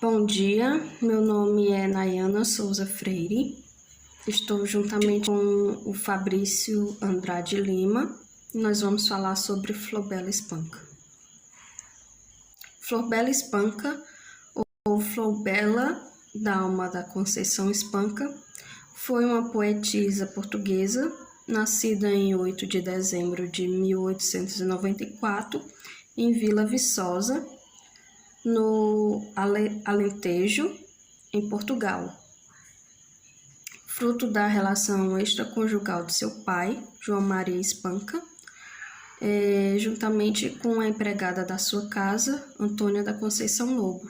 Bom dia, meu nome é Nayana Souza Freire. Estou juntamente com o Fabrício Andrade Lima e nós vamos falar sobre Flor Bela Espanca. Flor Bela Espanca, ou Flor Bela Dalma da Conceição Espanca, foi uma poetisa portuguesa, nascida em 8 de dezembro de 1894, em Vila Viçosa, no Alentejo, em Portugal. Fruto da relação extraconjugal de seu pai, João Maria Espanca, juntamente com a empregada da sua casa, Antônia da Conceição Lobo,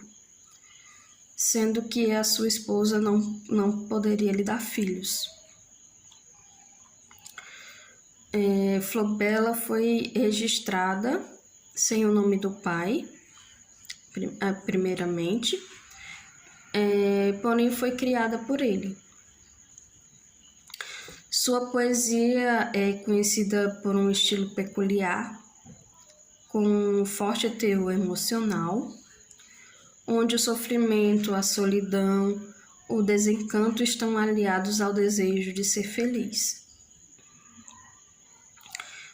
sendo que a sua esposa não poderia lhe dar filhos. Flor Bela foi registrada sem o nome do pai, primeiramente, porém foi criada por ele. Sua poesia é conhecida por um estilo peculiar, com um forte teor emocional, onde o sofrimento, a solidão, o desencanto estão aliados ao desejo de ser feliz.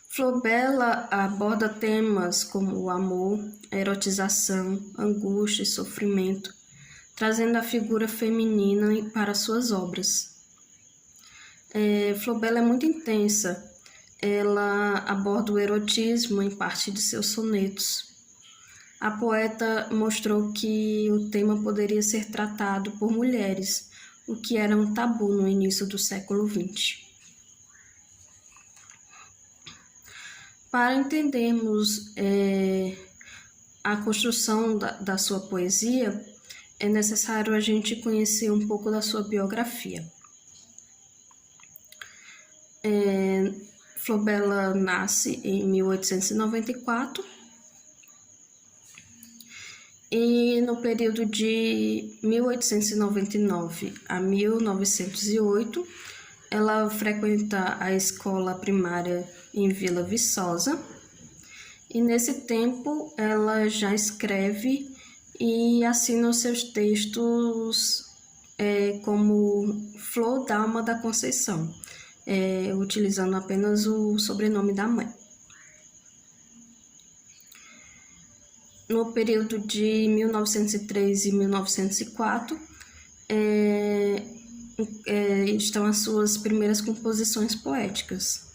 Flor Bela aborda temas como o amor, a erotização, angústia e sofrimento, trazendo a figura feminina para suas obras. Flor Bela é muito intensa. Ela aborda o erotismo em parte de seus sonetos. A poeta mostrou que o tema poderia ser tratado por mulheres, o que era um tabu no início do século XX. Para entendermos a construção da sua poesia, é necessário a gente conhecer um pouco da sua biografia. Flor Bela nasce em 1894 e no período de 1899 a 1908, ela frequenta a escola primária em Vila Viçosa, e nesse tempo ela já escreve e assina os seus textos como Flor Dalma da Conceição, utilizando apenas o sobrenome da mãe. No período de 1903 e 1904, estão as suas primeiras composições poéticas.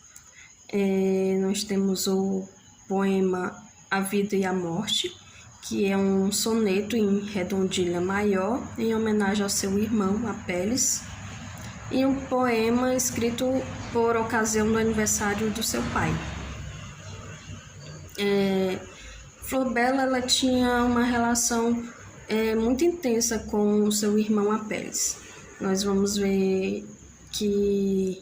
Nós temos o poema A Vida e a Morte, que é um soneto em redondilha maior, em homenagem ao seu irmão, Apelles, e um poema escrito por ocasião do aniversário do seu pai. Flor Bela ela tinha uma relação muito intensa com o seu irmão Apelles. Nós vamos ver que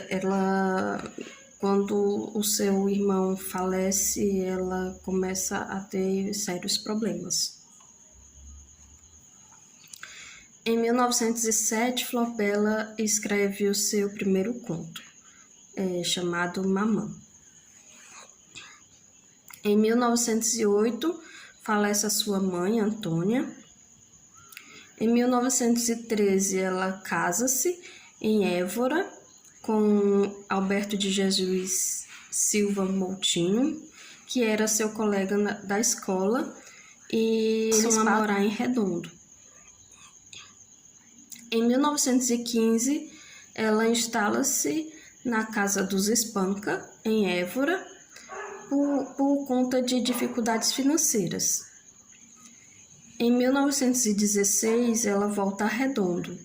ela, quando o seu irmão falece, ela começa a ter sérios problemas. Em 1907, Flor Bela escreve o seu primeiro conto, chamado Mamã. Em 1908, falece a sua mãe, Antônia. Em 1913, ela casa-se em Évora com Alberto de Jesus Silva Moutinho, que era seu colega da escola, e eles passam a morar em Redondo. Em 1915, ela instala-se na casa dos Espanca, em Évora, por conta de dificuldades financeiras. Em 1916, ela volta a Redondo,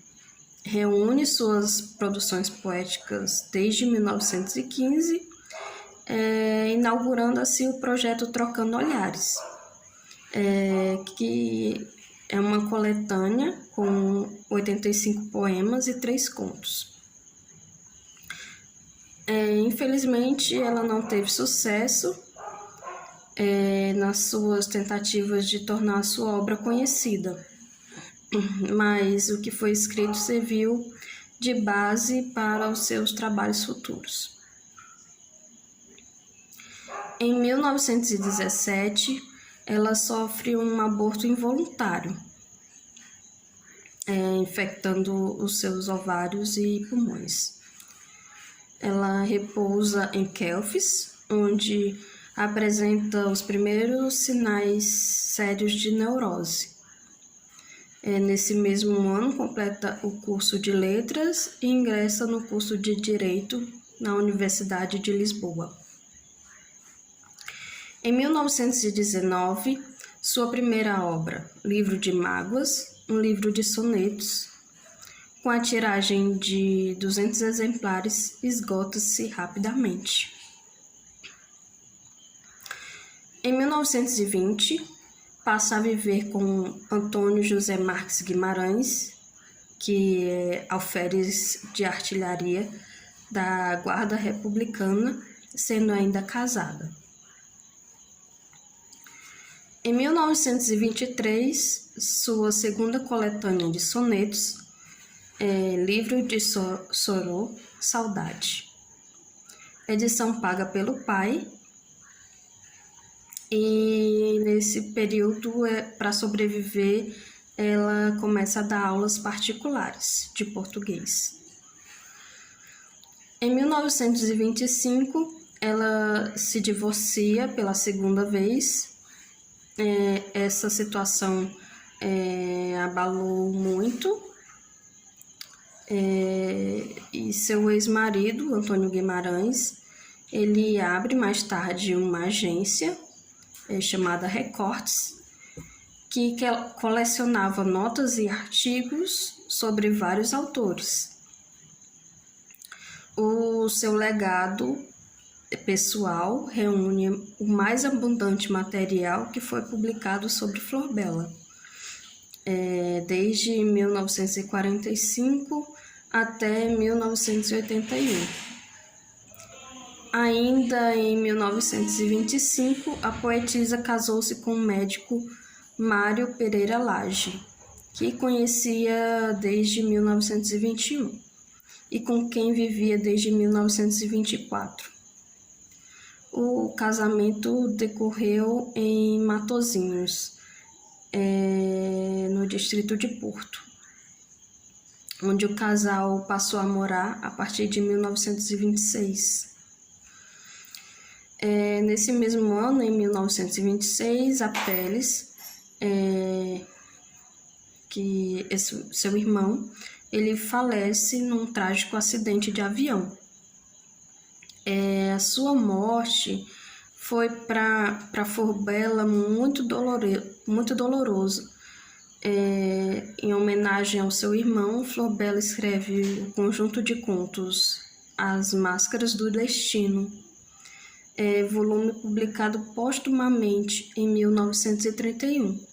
reúne suas produções poéticas desde 1915, inaugurando assim o projeto Trocando Olhares, que é uma coletânea com 85 poemas e 3 contos. Infelizmente, ela não teve sucesso nas suas tentativas de tornar a sua obra conhecida, mas o que foi escrito serviu de base para os seus trabalhos futuros. Em 1917, ela sofre um aborto involuntário, infectando os seus ovários e pulmões. Ela repousa em Kelfs, onde apresenta os primeiros sinais sérios de neurose. Nesse mesmo ano, completa o curso de Letras e ingressa no curso de Direito na Universidade de Lisboa. Em 1919, sua primeira obra, Livro de Mágoas, um livro de sonetos, com a tiragem de 200 exemplares, esgota-se rapidamente. Em 1920, passa a viver com Antônio José Marques Guimarães, que é alferes de artilharia da Guarda Republicana, sendo ainda casada. Em 1923, sua segunda coletânea de sonetos, Livro de Sorô, Saudade. Edição paga pelo pai. E nesse período, para sobreviver, ela começa a dar aulas particulares de português. Em 1925, ela se divorcia pela segunda vez. Essa situação abalou muito. E seu ex-marido, Antônio Guimarães, ele abre mais tarde uma agência chamada Recortes, que colecionava notas e artigos sobre vários autores. O seu legado pessoal reúne o mais abundante material que foi publicado sobre Flor Bela, desde 1945 até 1981. Ainda em 1925, a poetisa casou-se com o médico Mário Pereira Lage, que conhecia desde 1921 e com quem vivia desde 1924. O casamento decorreu em Matosinhos, no distrito de Porto, onde o casal passou a morar a partir de 1926. Nesse mesmo ano, em 1926, a Peles, que seu irmão, ele falece num trágico acidente de avião. A sua morte foi para Flor Bela muito doloroso. Em homenagem ao seu irmão, Flor Bela escreve o conjunto de contos As Máscaras do Destino, volume publicado póstumamente em 1931.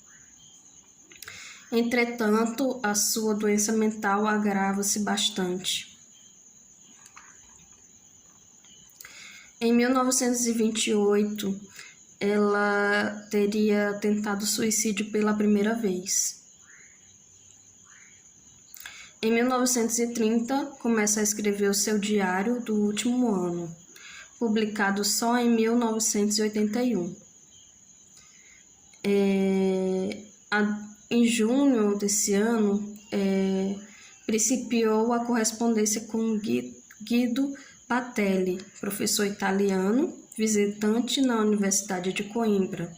Entretanto, a sua doença mental agrava-se bastante. Em 1928, ela teria tentado suicídio pela primeira vez. Em 1930, começa a escrever o seu diário do último ano, publicado só em 1981. Em junho desse ano, principiou a correspondência com Guido Patelli, professor italiano, visitante na Universidade de Coimbra,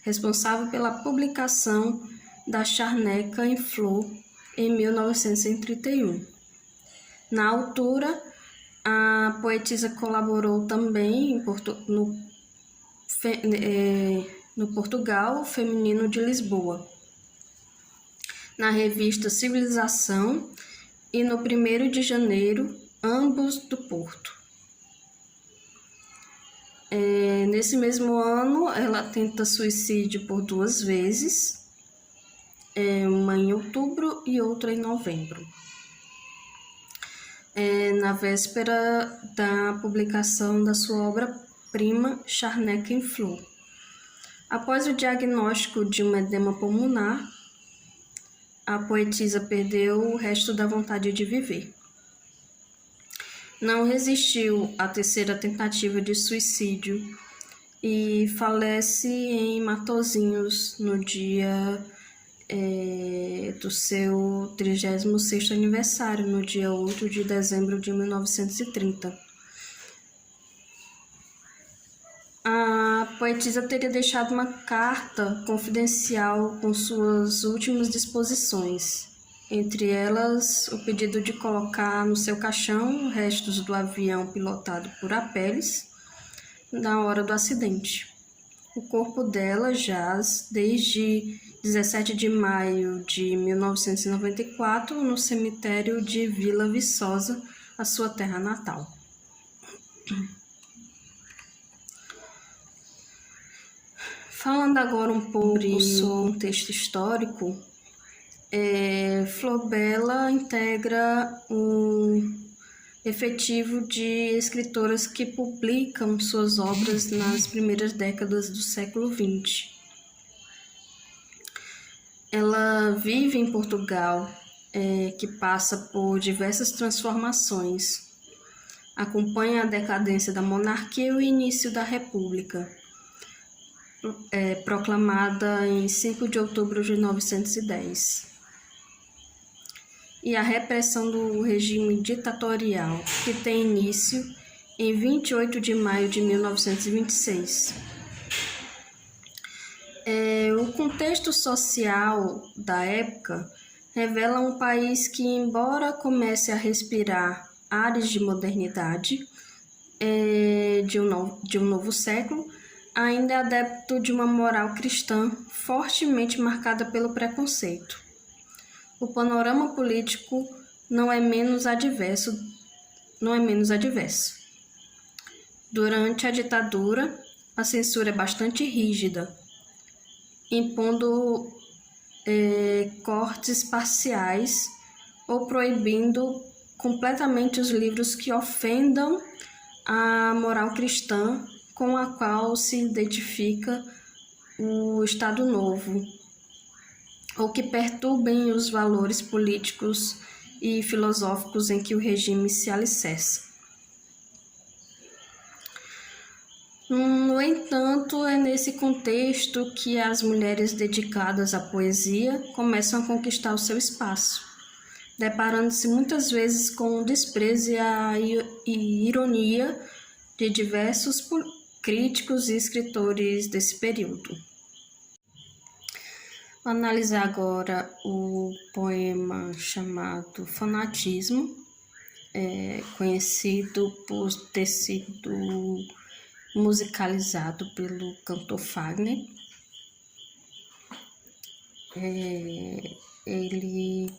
responsável pela publicação da Charneca em Flor em 1931. Na altura, a poetisa colaborou também no Portugal Feminino de Lisboa, na revista Civilização e no 1º de janeiro, ambos do Porto. Nesse mesmo ano, ela tenta suicídio por 2 vezes, uma em outubro e outra em novembro. Na véspera da publicação da sua obra-prima, Charneca em Flor. Após o diagnóstico de um edema pulmonar, a poetisa perdeu o resto da vontade de viver. Não resistiu à terceira tentativa de suicídio e falece em Matosinhos no dia do seu 36º aniversário, no dia 8 de dezembro de 1930. A poetisa teria deixado uma carta confidencial com suas últimas disposições, entre elas o pedido de colocar no seu caixão restos do avião pilotado por Apelles na hora do acidente. O corpo dela jaz desde 17 de maio de 1994 no cemitério de Vila Viçosa, a sua terra natal. Falando agora um pouco sobre o contexto histórico, Flor Bela integra um efetivo de escritoras que publicam suas obras nas primeiras décadas do século XX. Ela vive em Portugal, que passa por diversas transformações. Acompanha a decadência da monarquia e o início da República, proclamada em 5 de outubro de 1910. E a repressão do regime ditatorial, que tem início em 28 de maio de 1926. O contexto social da época revela um país que, embora comece a respirar ares de modernidade, de um novo século, ainda é adepto de uma moral cristã fortemente marcada pelo preconceito. O panorama político não é menos adverso. Durante a ditadura, a censura é bastante rígida, impondo cortes parciais ou proibindo completamente os livros que ofendam a moral cristã com a qual se identifica o Estado Novo, ou que perturbem os valores políticos e filosóficos em que o regime se alicerça. No entanto, é nesse contexto que as mulheres dedicadas à poesia começam a conquistar o seu espaço, deparando-se muitas vezes com o desprezo e a ironia de diversos críticos e escritores desse período. Vou analisar agora o poema chamado Fanatismo, conhecido por ter sido musicalizado pelo cantor Fagner. Ele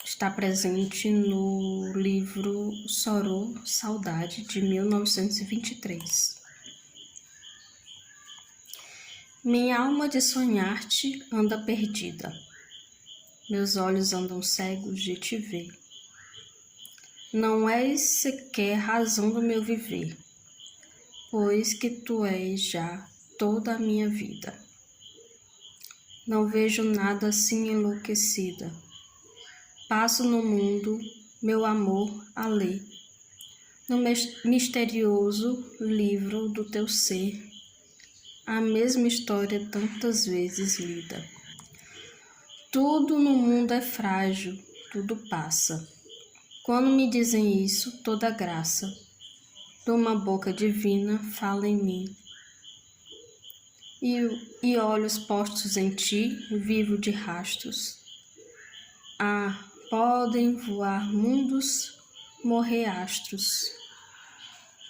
está presente no livro Sorô, Saudade, de 1923. Minha alma de sonhar-te anda perdida, meus olhos andam cegos de te ver. Não és sequer razão do meu viver, pois que tu és já toda a minha vida. Não vejo nada assim enlouquecida. Passo no mundo, meu amor, a ler, no misterioso livro do teu ser, a mesma história tantas vezes lida. Tudo no mundo é frágil, tudo passa. Quando me dizem isso, toda graça de uma boca divina fala em mim. E olhos postos em ti, vivo de rastros. Ah, podem voar mundos, morrer astros,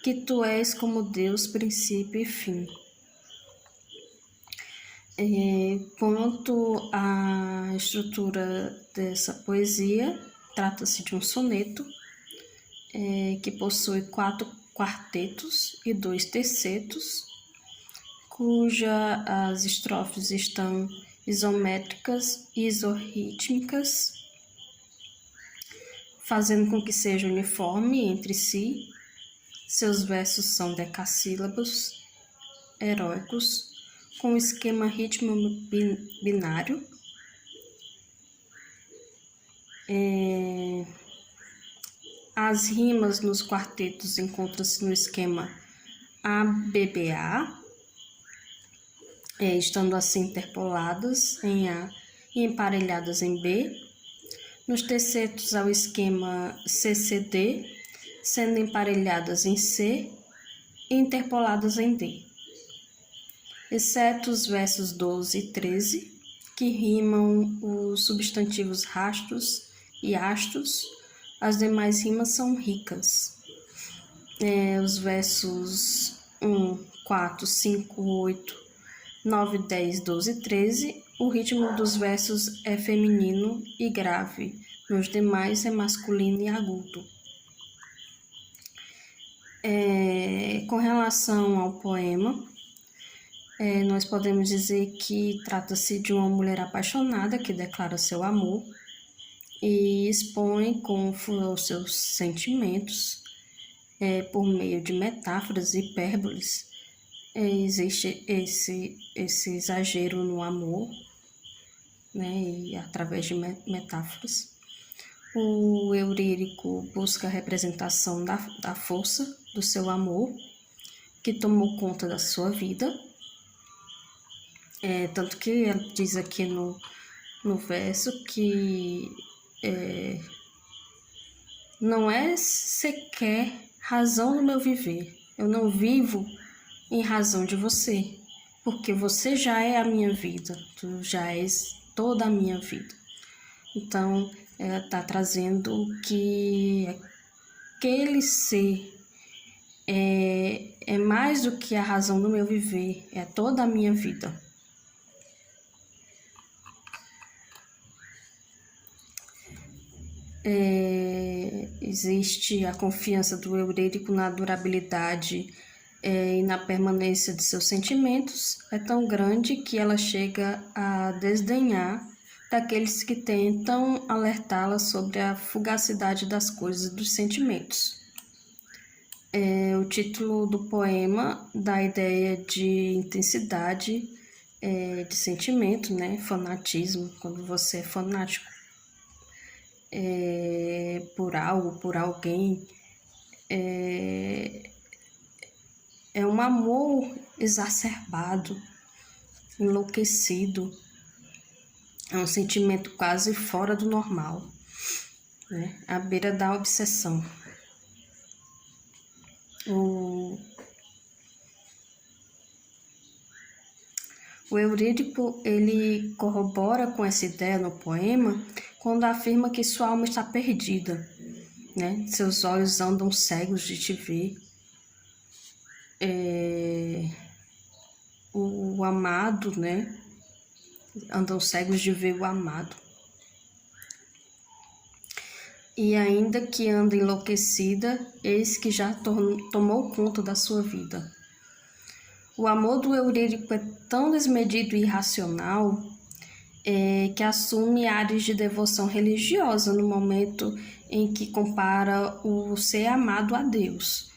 que tu és como Deus, princípio e fim. Quanto à estrutura dessa poesia, trata-se de um soneto que possui 4 quartetos e 2 tercetos, as estrofes estão isométricas e isorrítmicas, fazendo com que seja uniforme entre si. Seus versos são decassílabos, heróicos, com esquema ritmo binário. As rimas nos quartetos encontram-se no esquema ABBA, estando assim interpoladas em A e emparelhadas em B. Nos tercetos ao esquema CCD, sendo emparelhadas em C e interpoladas em D. Exceto os versos 12 e 13, que rimam os substantivos rastros e astros, as demais rimas são ricas. Os versos 1, 4, 5, 8, 9, 10, 12 e 13, o ritmo dos versos é feminino e grave, nos demais é masculino e agudo. Com relação ao poema, nós podemos dizer que trata-se de uma mulher apaixonada que declara seu amor e expõe com os seus sentimentos por meio de metáforas e hipérboles. Existe esse exagero no amor, né, e através de metáforas. O Eurírico busca a representação da força do seu amor, que tomou conta da sua vida. Tanto que ele diz aqui no verso que não é sequer razão do meu viver. Eu não vivo em razão de você, porque você já é a minha vida, tu já és toda a minha vida. Então, ela está trazendo que aquele ser é mais do que a razão do meu viver, é toda a minha vida. Existe a confiança do Eurírico na durabilidade e na permanência de seus sentimentos, é tão grande que ela chega a desdenhar daqueles que tentam alertá-la sobre a fugacidade das coisas e dos sentimentos. O título do poema dá a ideia de intensidade de sentimento, né? Fanatismo, quando você é fanático por algo, por alguém. É um amor exacerbado, enlouquecido. É um sentimento quase fora do normal, né? À beira da obsessão. O Eurídico, ele corrobora com essa ideia no poema quando afirma que sua alma está perdida, né? Seus olhos andam cegos de te ver. O amado, né? Andam cegos de ver o amado. E ainda que anda enlouquecida, eis que já tomou conta da sua vida. O amor do Eurírico é tão desmedido e irracional que assume áreas de devoção religiosa no momento em que compara o ser amado a Deus.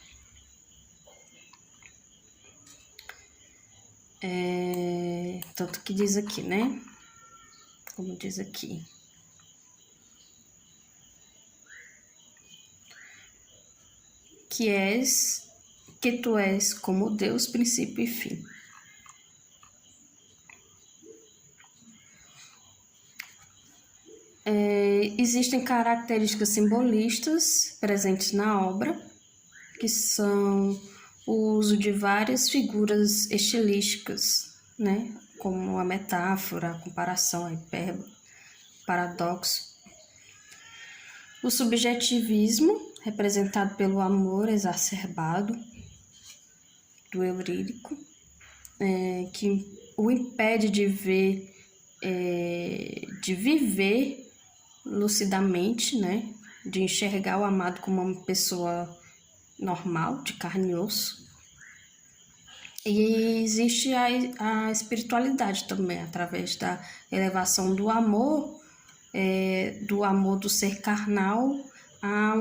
Tanto que diz aqui, né? Como diz aqui. Que tu és como Deus, princípio e fim. Existem características simbolistas presentes na obra, que são o uso de várias figuras estilísticas, né? Como a metáfora, a comparação, a hipérbole, paradoxo. O subjetivismo, representado pelo amor exacerbado do Eurírico, que o impede de ver, de viver lucidamente, né? De enxergar o amado como uma pessoa normal, de carne e osso. E existe a espiritualidade também, através da elevação do amor do ser carnal a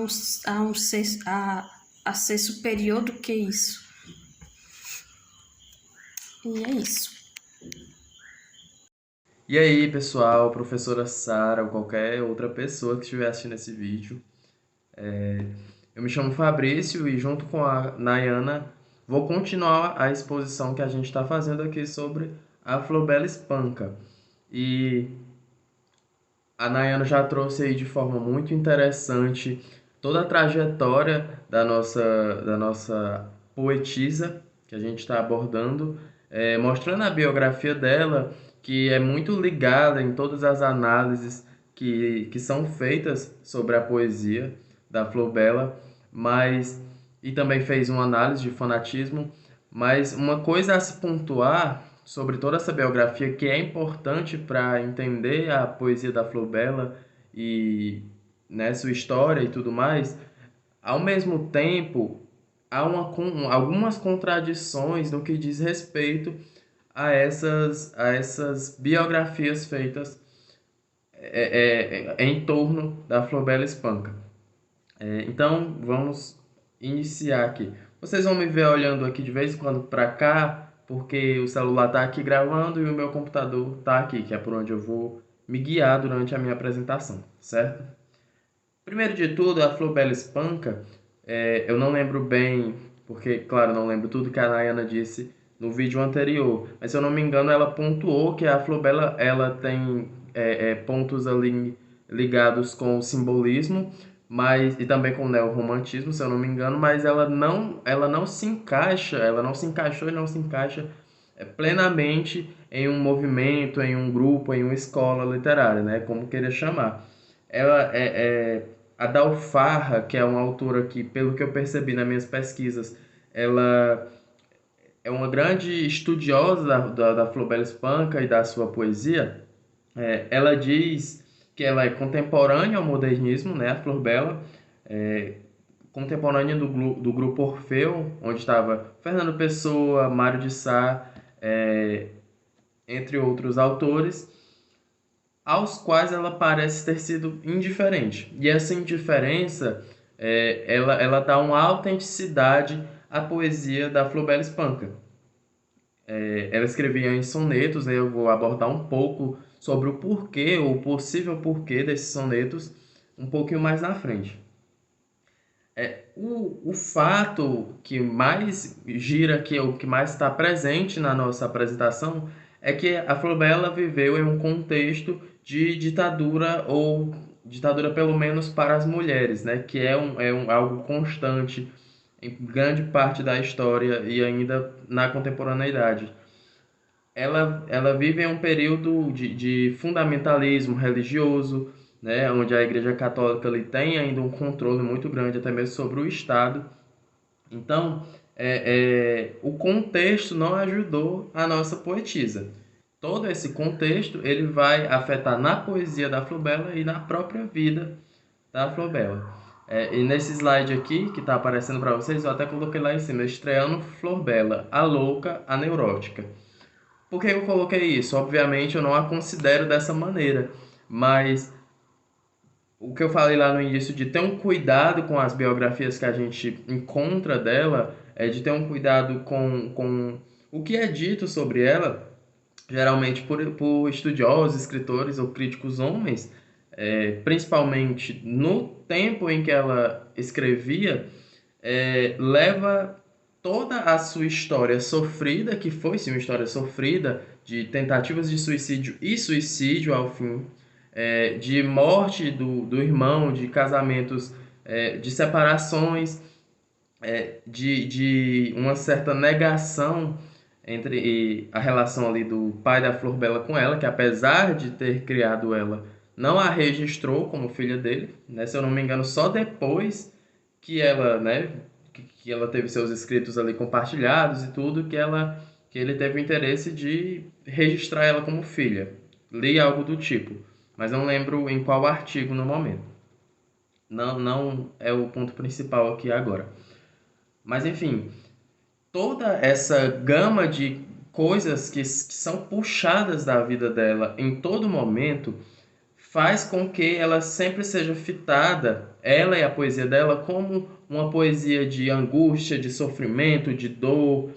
ser superior do que isso. E é isso. E aí, pessoal, professora Sara ou qualquer outra pessoa que estiver assistindo esse vídeo. Eu me chamo Fabrício e junto com a Nayana vou continuar a exposição que a gente está fazendo aqui sobre a Flor Espanca. E a Nayana já trouxe aí de forma muito interessante toda a trajetória da nossa poetisa que a gente está abordando, mostrando a biografia dela, que é muito ligada em todas as análises que são feitas sobre a poesia da Flor Bela, mas e também fez uma análise de fanatismo, mas uma coisa a se pontuar sobre toda essa biografia que é importante para entender a poesia da Flor Bela e, né, sua história e tudo mais, ao mesmo tempo há algumas contradições no que diz respeito a essas biografias feitas em torno da Flor Bela Espanca. Então vamos iniciar aqui. Vocês vão me ver olhando aqui de vez em quando para cá, porque o celular está aqui gravando e o meu computador está aqui, que é por onde eu vou me guiar durante a minha apresentação, certo? Primeiro de tudo, a Flor Bela Espanca, eu não lembro bem, porque, claro, não lembro tudo que a Nayana disse no vídeo anterior, mas se eu não me engano, ela pontuou que a Flor Bela, ela tem pontos ali ligados com o simbolismo, mas e também com o neorromantismo, se eu não me engano, mas ela não se encaixa, ela não se encaixou e não se encaixa plenamente em um movimento, em um grupo, em uma escola literária, né, como queira chamar. Ela a Dalfarra, que é uma autora que, pelo que eu percebi nas minhas pesquisas, ela é uma grande estudiosa da Flor Bela Espanca e da sua poesia. Ela diz que ela é contemporânea ao modernismo, né, a Flor Bela, contemporânea do grupo Orfeu, onde estava Fernando Pessoa, Mário de Sá, entre outros autores, aos quais ela parece ter sido indiferente. E essa indiferença, ela dá uma autenticidade à poesia da Flor Bela Espanca. Ela escrevia em sonetos, né? Eu vou abordar um pouco sobre o porquê, ou o possível porquê desses sonetos, um pouquinho mais na frente. O fato que mais gira, que é o que mais está presente na nossa apresentação, é que a Flor Bela viveu em um contexto de ditadura, ou ditadura pelo menos para as mulheres, né? Que algo constante em grande parte da história e ainda na contemporaneidade. Ela vive em um período de fundamentalismo religioso, né, onde a Igreja Católica ele tem ainda um controle muito grande, até mesmo sobre o Estado. Então, o contexto não ajudou a nossa poetisa. Todo esse contexto ele vai afetar na poesia da Flor Bela e na própria vida da Flor Bela. E nesse slide aqui, que está aparecendo para vocês, eu até coloquei lá em cima, estreando Flor Bela, a louca, a neurótica. Por que eu coloquei isso? Obviamente eu não a considero dessa maneira, mas o que eu falei lá no início de ter um cuidado com as biografias que a gente encontra dela, de ter um cuidado com o que é dito sobre ela, geralmente por estudiosos, escritores ou críticos homens, principalmente no tempo em que ela escrevia, leva toda a sua história sofrida, que foi sim uma história sofrida, de tentativas de suicídio e suicídio ao fim, de morte do irmão, de casamentos, de separações, de uma certa negação entre a relação ali do pai da Flor Bela com ela, que apesar de ter criado ela, não a registrou como filha dele, né? Se eu não me engano, só depois que ela, né, que ela teve seus escritos ali compartilhados e tudo, que ele teve o interesse de registrar ela como filha. Li algo do tipo, mas não lembro em qual artigo no momento. Não é o ponto principal aqui agora. Mas enfim, toda essa gama de coisas que são puxadas da vida dela em todo momento faz com que ela sempre seja fitada, ela e a poesia dela, como uma poesia de angústia, de sofrimento, de dor,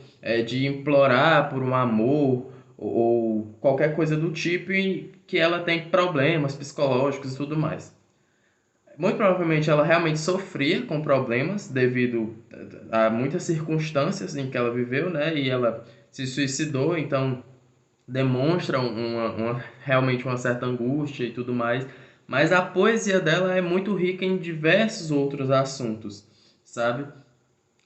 de implorar por um amor ou qualquer coisa do tipo, e que ela tem problemas psicológicos e tudo mais. Muito provavelmente ela realmente sofria com problemas devido a muitas circunstâncias em que ela viveu, né? E ela se suicidou, então demonstra realmente uma certa angústia e tudo mais. Mas a poesia dela é muito rica em diversos outros assuntos, sabe?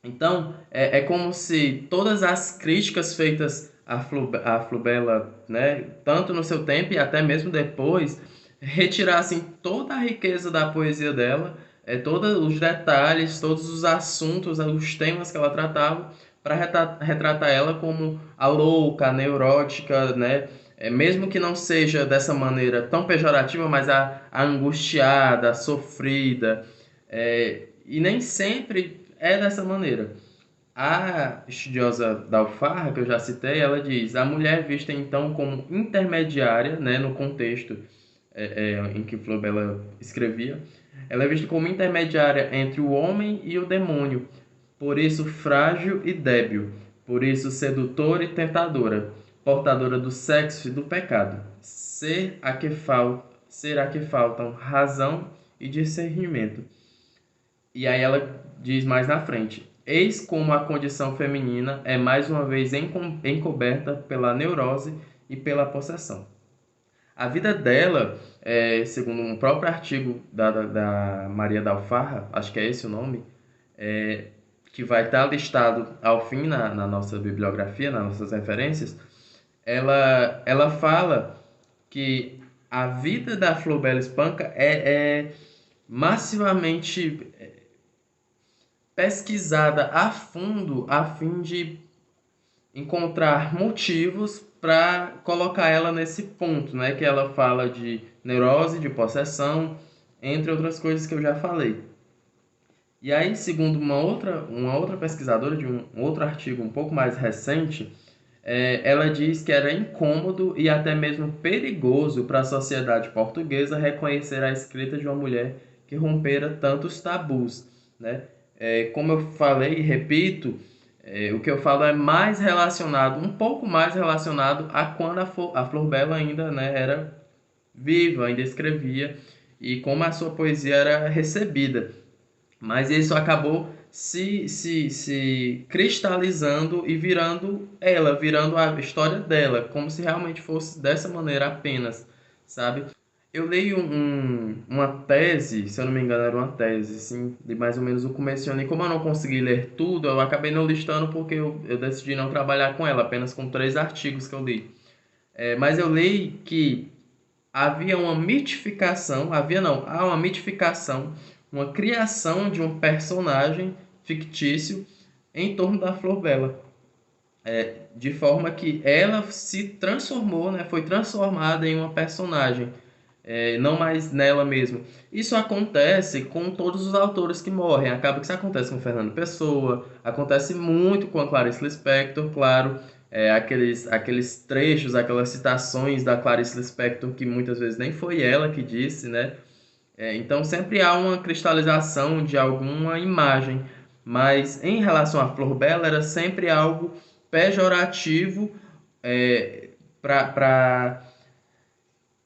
Então, é como se todas as críticas feitas à Flubela, né, tanto no seu tempo e até mesmo depois, retirassem toda a riqueza da poesia dela, todos os detalhes, todos os assuntos, os temas que ela tratava, para retratar ela como a louca, a neurótica, né? Mesmo que não seja dessa maneira tão pejorativa, mas a angustiada, a sofrida, e nem sempre é dessa maneira. A estudiosa Dalfarra, que eu já citei, ela diz: a mulher é vista então como intermediária, né, no contexto em que Flaubert escrevia, ela é vista como intermediária entre o homem e o demônio, por isso frágil e débil, por isso sedutora e tentadora, portadora do sexo e do pecado, ser a que faltam razão e discernimento. E aí ela diz mais na frente: eis como a condição feminina é mais uma vez encoberta pela neurose e pela possessão. A vida dela, segundo um próprio artigo da Maria da Alfarra, acho que é esse o nome, que vai estar listado ao fim na nossa bibliografia, nas nossas referências, ela fala que a vida da Flor Espanca é massivamente pesquisada a fundo a fim de encontrar motivos para colocar ela nesse ponto, né? Que ela fala de neurose, de possessão, entre outras coisas que eu já falei. E aí, segundo uma outra pesquisadora de um outro artigo um pouco mais recente, ela diz que era incômodo e até mesmo perigoso para a sociedade portuguesa reconhecer a escrita de uma mulher que rompera tantos tabus, né? Como eu falei e repito, o que eu falo é mais relacionado, um pouco mais relacionado a quando a Flor Bela ainda, né, era viva, ainda escrevia, e como a sua poesia era recebida. Mas isso acabou se cristalizando e virando a história dela, como se realmente fosse dessa maneira apenas, sabe? Eu li uma tese, se eu não me engano era uma tese, assim, de mais ou menos o começo, e como eu não consegui ler tudo, eu acabei não listando porque eu decidi não trabalhar com ela, apenas com 3 artigos que eu li. Mas eu li que havia uma mitificação, havia não, há uma mitificação, uma criação de um personagem fictício em torno da Flor Bela, de forma que ela se transformou, né, foi transformada em uma personagem, não mais nela mesma. Isso acontece com todos os autores que morrem. Acaba que isso acontece com Fernando Pessoa, acontece muito com a Clarice Lispector, claro, aqueles trechos, aquelas citações da Clarice Lispector que muitas vezes nem foi ela que disse, né? Então sempre há uma cristalização de alguma imagem, mas em relação à Flor Bela era sempre algo pejorativo, para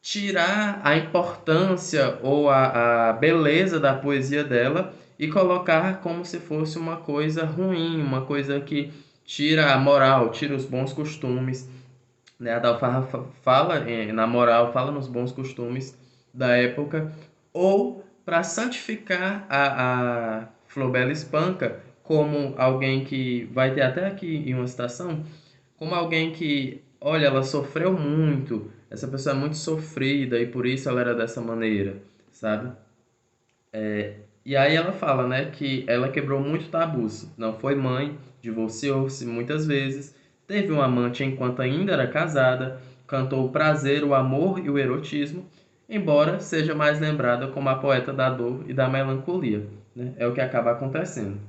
tirar a importância ou a beleza da poesia dela e colocar como se fosse uma coisa ruim, uma coisa que tira a moral, tira os bons costumes, né? A Dalfarra fala na moral, fala nos bons costumes da época, ou para santificar a Flobela Espanca como alguém que vai ter até aqui em uma citação, como alguém que, olha, ela sofreu muito, essa pessoa é muito sofrida e por isso ela era dessa maneira, sabe? E aí ela fala, né, que ela quebrou muito tabus, não foi mãe, divorciou-se muitas vezes, teve um amante enquanto ainda era casada, cantou o prazer, o amor e o erotismo, embora seja mais lembrada como a poeta da dor e da melancolia, né? É o que acaba acontecendo.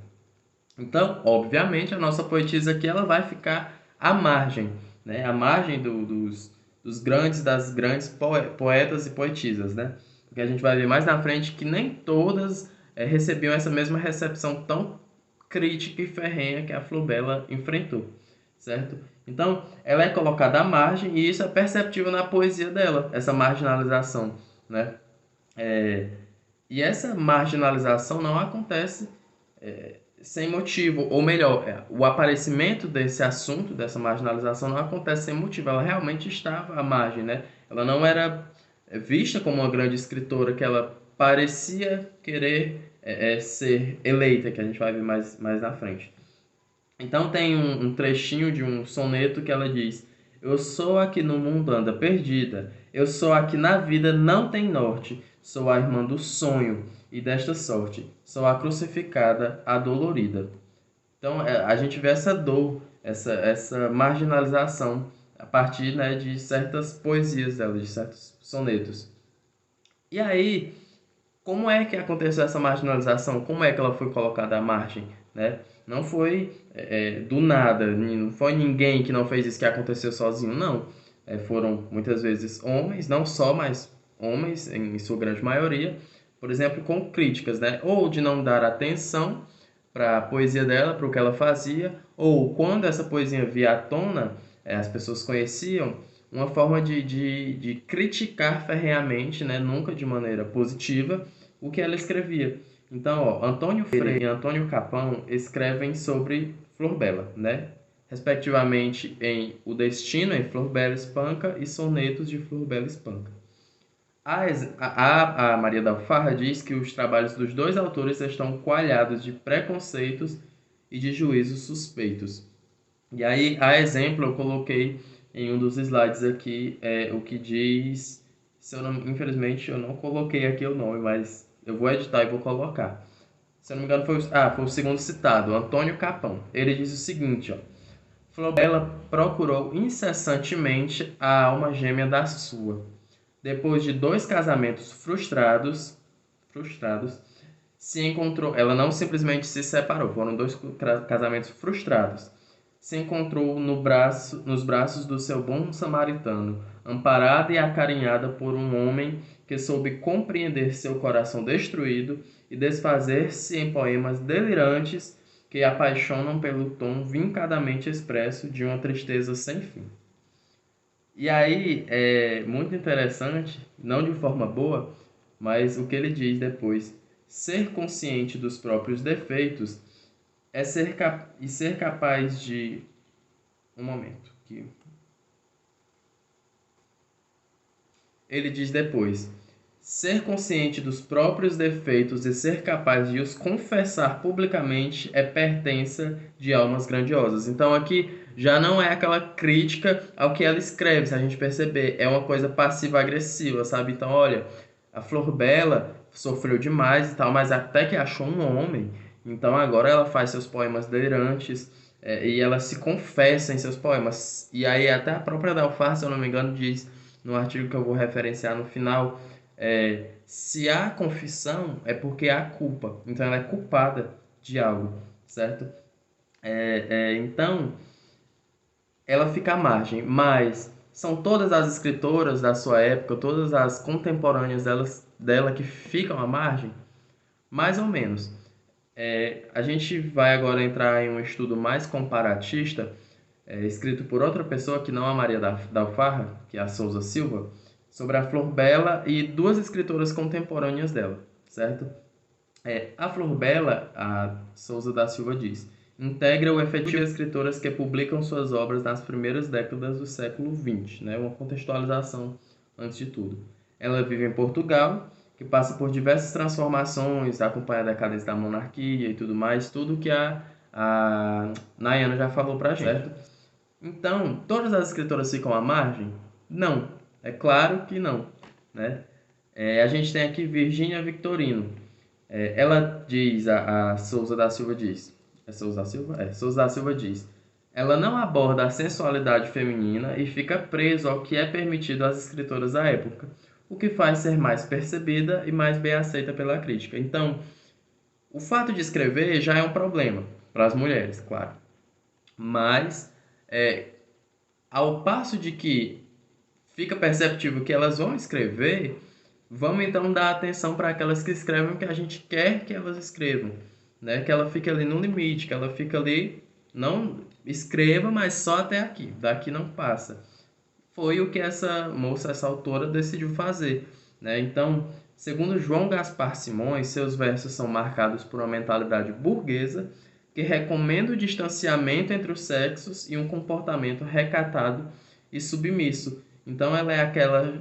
Então, obviamente, a nossa poetisa aqui ela vai ficar à margem, né? À margem das grandes poetas e poetisas, né? Porque a gente vai ver mais na frente que nem todas recebiam essa mesma recepção tão crítica e ferrenha que a Flubela enfrentou, certo? Então, ela é colocada à margem e isso é perceptível na poesia dela, essa marginalização, né? E essa marginalização não acontece sem motivo, ou melhor, o aparecimento desse assunto, dessa marginalização, não acontece sem motivo. Ela realmente estava à margem, né? Ela não era vista como uma grande escritora, que ela parecia querer ser eleita, que a gente vai ver mais na frente. Então tem um trechinho de um soneto que ela diz: Eu sou a que no mundo anda perdida, eu sou a que na vida não tem norte, sou a irmã do sonho e desta sorte, sou a crucificada, a dolorida. Então a gente vê essa dor, essa marginalização a partir, né, de certas poesias dela, de certos sonetos. E aí, como é que aconteceu essa marginalização? Como é que ela foi colocada à margem, né? Não foi do nada, não foi ninguém que não fez isso que aconteceu sozinho, não. Foram muitas vezes homens, não só, mas homens em sua grande maioria, por exemplo, com críticas, né? Ou de não dar atenção para a poesia dela, para o que ela fazia, ou quando essa poesia via à tona, as pessoas conheciam, uma forma de criticar ferreamente, né? Nunca de maneira positiva, o que ela escrevia. Então, ó, Antônio Freire e Antônio Capão escrevem sobre Flor Bela, né? Respectivamente em O Destino, em Flor Bela Espanca, e Sonetos de Flor Bela Espanca. A Maria da Alfarra diz que os trabalhos dos dois autores estão coalhados de preconceitos e de juízos suspeitos. E aí, a exemplo, eu coloquei em um dos slides aqui o que diz. Se eu não, infelizmente, eu não coloquei aqui o nome, mas eu vou editar e vou colocar. Se eu não me engano, foi o segundo citado, Antônio Capão. Ele diz o seguinte, ó. Flobela procurou incessantemente a alma gêmea da sua. Depois de 2 casamentos frustrados, se encontrou. Ela não simplesmente se separou, foram 2 casamentos frustrados. Se encontrou nos braços do seu bom samaritano, amparada e acarinhada por um homem que soube compreender seu coração destruído e desfazer-se em poemas delirantes que apaixonam pelo tom vincadamente expresso de uma tristeza sem fim. E aí é muito interessante, não de forma boa, mas o que ele diz depois: ser consciente dos próprios defeitos ser capaz de. Um momento. Que Ele diz depois: ser consciente dos próprios defeitos e ser capaz de os confessar publicamente é pertença de almas grandiosas. Então aqui já não é aquela crítica ao que ela escreve, se a gente perceber, é uma coisa passiva-agressiva, sabe? Então, olha, a Flor Bela sofreu demais e tal, mas até que achou um homem, então agora ela faz seus poemas delirantes, e ela se confessa em seus poemas. E aí até a própria Dalfar, se eu não me engano, diz no artigo que eu vou referenciar no final, se há confissão é porque há culpa. Então ela é culpada de algo, certo? Então ela fica à margem, mas são todas as escritoras da sua época, todas as contemporâneas dela que ficam à margem? Mais ou menos. A gente vai agora entrar em um estudo mais comparatista, escrito por outra pessoa que não a Maria da Alfarra, que é a Souza Silva, sobre a Flor Bela e 2 escritoras contemporâneas dela, certo? A Flor Bela, a Souza da Silva diz, integra o efetivo de escritoras que publicam suas obras nas primeiras décadas do século XX, né? Uma contextualização antes de tudo. Ela vive em Portugal, que passa por diversas transformações, acompanha a decadência da monarquia e tudo mais, tudo que a Nayana já falou pra gente, certo? Então, todas as escritoras ficam à margem? Não, é claro que não, né? A gente tem aqui Virgínia Victorino. Ela diz, a Souza da Silva diz, é Souza da Silva? Souza da Silva diz, ela não aborda a sensualidade feminina e fica preso ao que é permitido às escritoras da época, o que faz ser mais percebida e mais bem aceita pela crítica. Então, o fato de escrever já é um problema para as mulheres, claro. Mas, ao passo de que fica perceptível que elas vão escrever, vamos então dar atenção para aquelas que escrevem o que a gente quer que elas escrevam, né? Que ela fique ali no limite, que ela fique ali, não escreva, mas só até aqui, daqui não passa. Foi o que essa moça, essa autora, decidiu fazer. né? Então, segundo João Gaspar Simões, seus versos são marcados por uma mentalidade burguesa que recomenda o distanciamento entre os sexos e um comportamento recatado e submisso. Então, ela é aquela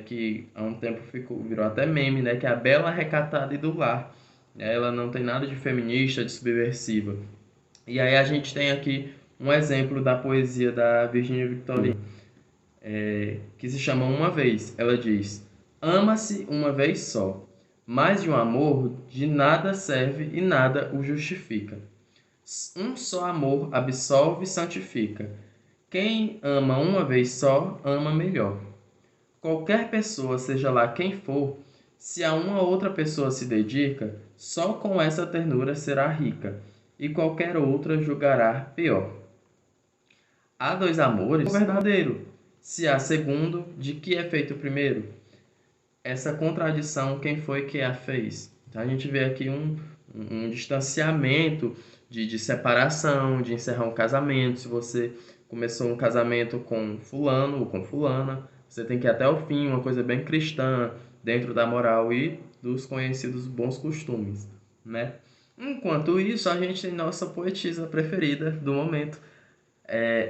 que há um tempo virou até meme, né? Que é a bela recatada e do lar. Ela não tem nada de feminista, de subversiva. E aí a gente tem aqui um exemplo da poesia da Virginia Victorine, que se chama Uma Vez. Ela diz: ama-se uma vez só, mais de um amor de nada serve e nada o justifica. Um só amor absolve e santifica. Quem ama uma vez só, ama melhor. Qualquer pessoa, seja lá quem for, se a uma outra pessoa se dedica, só com essa ternura será rica, e qualquer outra julgará pior. Há dois amores, o verdadeiro. Se há segundo, de que é feito o primeiro? Essa contradição, quem foi que a fez? Então a gente vê aqui um distanciamento de separação, de encerrar um casamento. Se você começou um casamento com fulano ou com fulana, você tem que ir até o fim, uma coisa bem cristã, dentro da moral e dos conhecidos bons costumes, né? Enquanto isso, a gente tem nossa poetisa preferida do momento,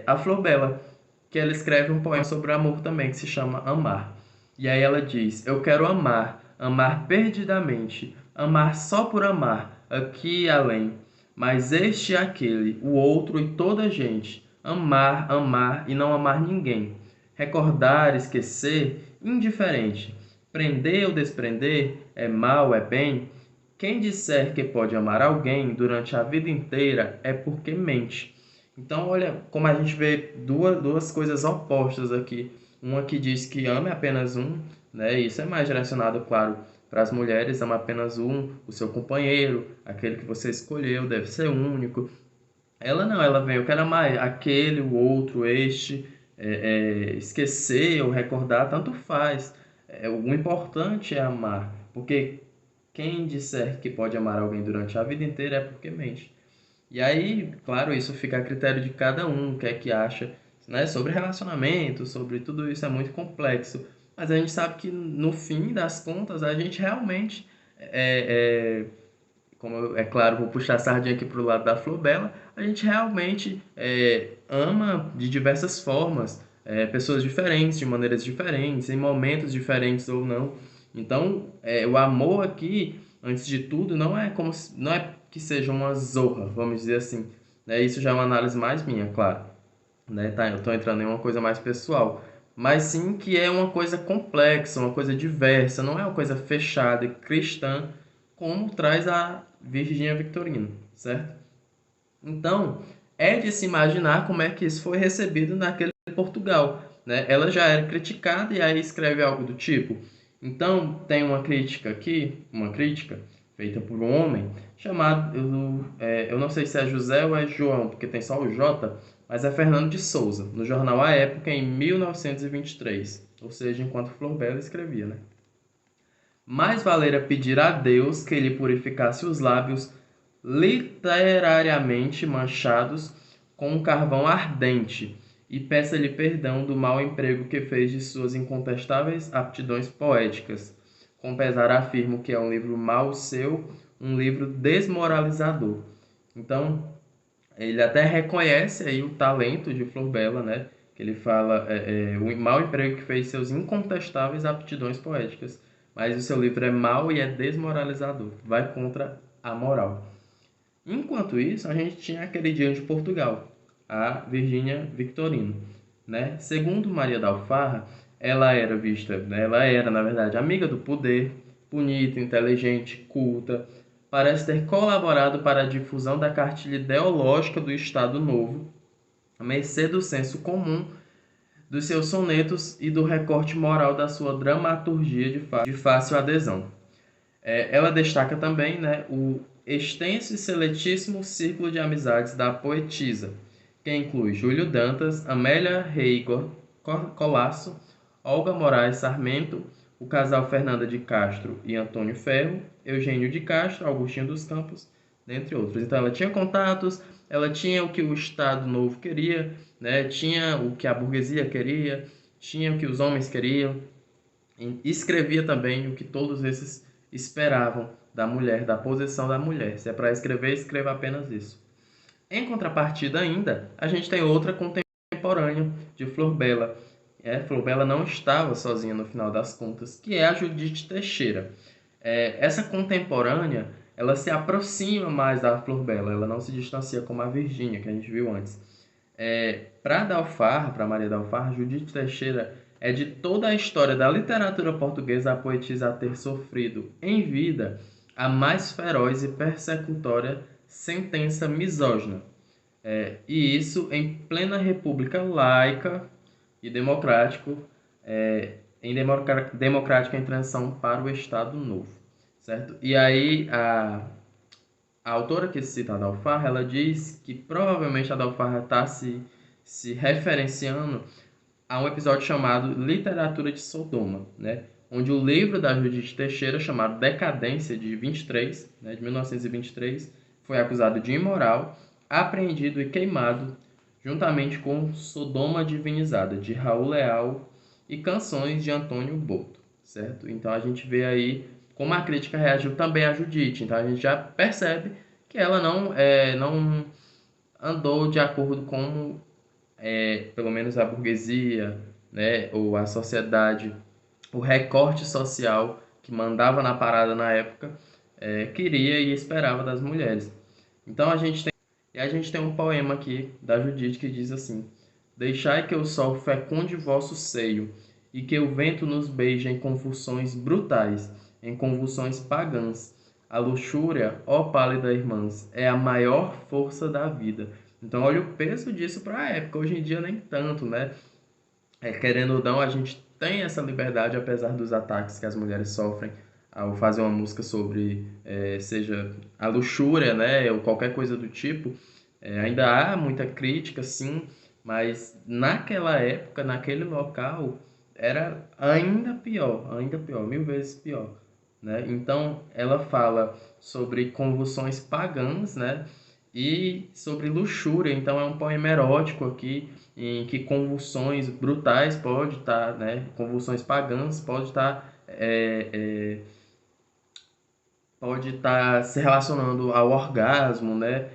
a Flor Bela, que ela escreve um poema sobre amor também, que se chama Amar. E aí ela diz: eu quero amar, amar perdidamente, amar só por amar, aqui e além. Mas este e aquele, o outro e toda a gente, amar, amar e não amar ninguém. Recordar, esquecer, indiferente. Prender ou desprender, é mal, é bem. Quem disser que pode amar alguém durante a vida inteira é porque mente. Então, olha como a gente vê duas coisas opostas aqui. Uma que diz que ama apenas um, né? Isso é mais direcionado, claro, para as mulheres, ama apenas um, o seu companheiro, aquele que você escolheu, deve ser único. Ela não, ela vem, eu quero amar aquele, o outro, este, esquecer ou recordar, tanto faz. O importante é amar, porque quem disser que pode amar alguém durante a vida inteira é porque mente. E aí, claro, isso fica a critério de cada um, o que é que acha, né, sobre relacionamento, sobre tudo isso é muito complexo. Mas a gente sabe que no fim das contas a gente realmente, é claro, vou puxar a sardinha aqui para o lado da Flor Bela, a gente realmente ama de diversas formas, pessoas diferentes, de maneiras diferentes, em momentos diferentes ou não. Então, o amor aqui, antes de tudo, não é que seja uma zorra, vamos dizer assim. Né? Isso já é uma análise mais minha, claro. Né? Tá, eu estou entrando em uma coisa mais pessoal. Mas sim que é uma coisa complexa, uma coisa diversa, não é uma coisa fechada e cristã, como traz a Virgínia Victorino, certo? Então, é de se imaginar como é que isso foi recebido naquele Portugal, né? Ela já era criticada e aí escreve algo do tipo. Então, tem uma crítica aqui, uma crítica feita por um homem chamado, eu não sei se é José ou é João, porque tem só o J, mas é Fernando de Souza, no jornal A Época, em 1923, ou seja, enquanto Flor Bela escrevia, né? Mais valera pedir a Deus que lhe purificasse os lábios literariamente manchados com um carvão ardente, e peça-lhe perdão do mau emprego que fez de suas incontestáveis aptidões poéticas. Com pesar afirmo que é um livro mau seu, um livro desmoralizador. Então, ele até reconhece aí o talento de Flor Bela, né? Que ele fala o mau emprego que fez seus incontestáveis aptidões poéticas. Mas o seu livro é mau e é desmoralizador, vai contra a moral. Enquanto isso, a gente tinha a queridinha de Portugal, a Virgínia Victorino, né? Segundo Maria da Alfarra, ela era vista, né? Ela era, na verdade, amiga do poder, bonita, inteligente, culta, parece ter colaborado para a difusão da cartilha ideológica do Estado Novo, à mercê do senso comum dos seus sonetos e do recorte moral da sua dramaturgia de fácil adesão. Ela destaca também, né, o extenso e seletíssimo círculo de amizades da poetisa, que inclui Júlio Dantas, Amélia Rei Colasso, Olga Moraes Sarmento, o casal Fernanda de Castro e Antônio Ferro, Eugênio de Castro, Augustinho dos Campos, dentre outros. Então ela tinha contatos, ela tinha o que o Estado Novo queria, né? Tinha o que a burguesia queria, tinha o que os homens queriam, escrevia também o que todos esses esperavam da mulher, da posição da mulher. Se é para escrever, escreva apenas isso. Em contrapartida ainda, a gente tem outra contemporânea de Flor Bela. Flor Bela não estava sozinha no final das contas, que é a Judith Teixeira. Essa contemporânea, ela se aproxima mais da Flor Bela, ela não se distancia como a Virgínia, que a gente viu antes. Para Maria da Alfarra, Judith Teixeira é de toda a história da literatura portuguesa a poetisa a ter sofrido em vida a mais feroz e persecutória sentença misógina. E isso em plena república laica e democrática em transição para o Estado Novo, certo? E aí a autora que cita a Dalfarra, ela diz que provavelmente a Dalfarra está se referenciando a um episódio chamado Literatura de Sodoma, né? Onde o livro da Judith Teixeira, chamado Decadência, de 23, né, de 1923, foi acusado de imoral, apreendido e queimado, juntamente com Sodoma Divinizada, de Raul Leal, e Canções, de Antônio Boto, certo? Então a gente vê aí como a crítica reagiu também a Judith. Então a gente já percebe que ela não andou de acordo com pelo menos a burguesia, né, ou a sociedade, o recorte social que mandava na parada na época, queria e esperava das mulheres. Então a gente tem um poema aqui da Judith que diz assim: deixai que o sol fecunde vosso seio, e que o vento nos beije em convulsões brutais, em convulsões pagãs. A luxúria, ó pálida irmãs, é a maior força da vida. Então, olha o peso disso para a época. Hoje em dia, nem tanto, né? Querendo ou não, a gente tem essa liberdade, apesar dos ataques que as mulheres sofrem ao fazer uma música sobre, seja a luxúria, né? Ou qualquer coisa do tipo. Ainda há muita crítica, sim, mas naquela época, naquele local, era ainda pior, 1000 vezes pior, né? Então, ela fala sobre convulsões pagãs, né? E sobre luxúria. Então, é um poema erótico aqui, em que convulsões brutais pode estar, né? Convulsões pagãs pode estar se relacionando ao orgasmo, né?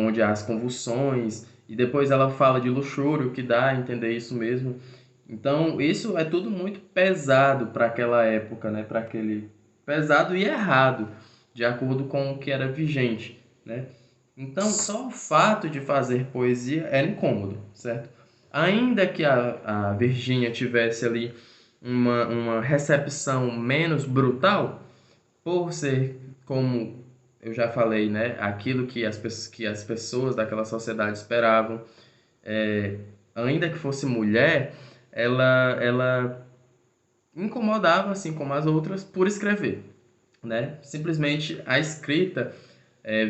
Onde há as convulsões. E depois ela fala de luxúria, o que dá a entender isso mesmo. Então, isso é tudo muito pesado para aquela época, né? Para aquele pesado e errado, de acordo com o que era vigente, né? Então, só o fato de fazer poesia era incômodo, certo? Ainda que a Virgínia tivesse ali uma recepção menos brutal, por ser, como eu já falei, né, aquilo que as pessoas daquela sociedade esperavam, ainda que fosse mulher, ela incomodava, assim como as outras, por escrever, né? Simplesmente a escrita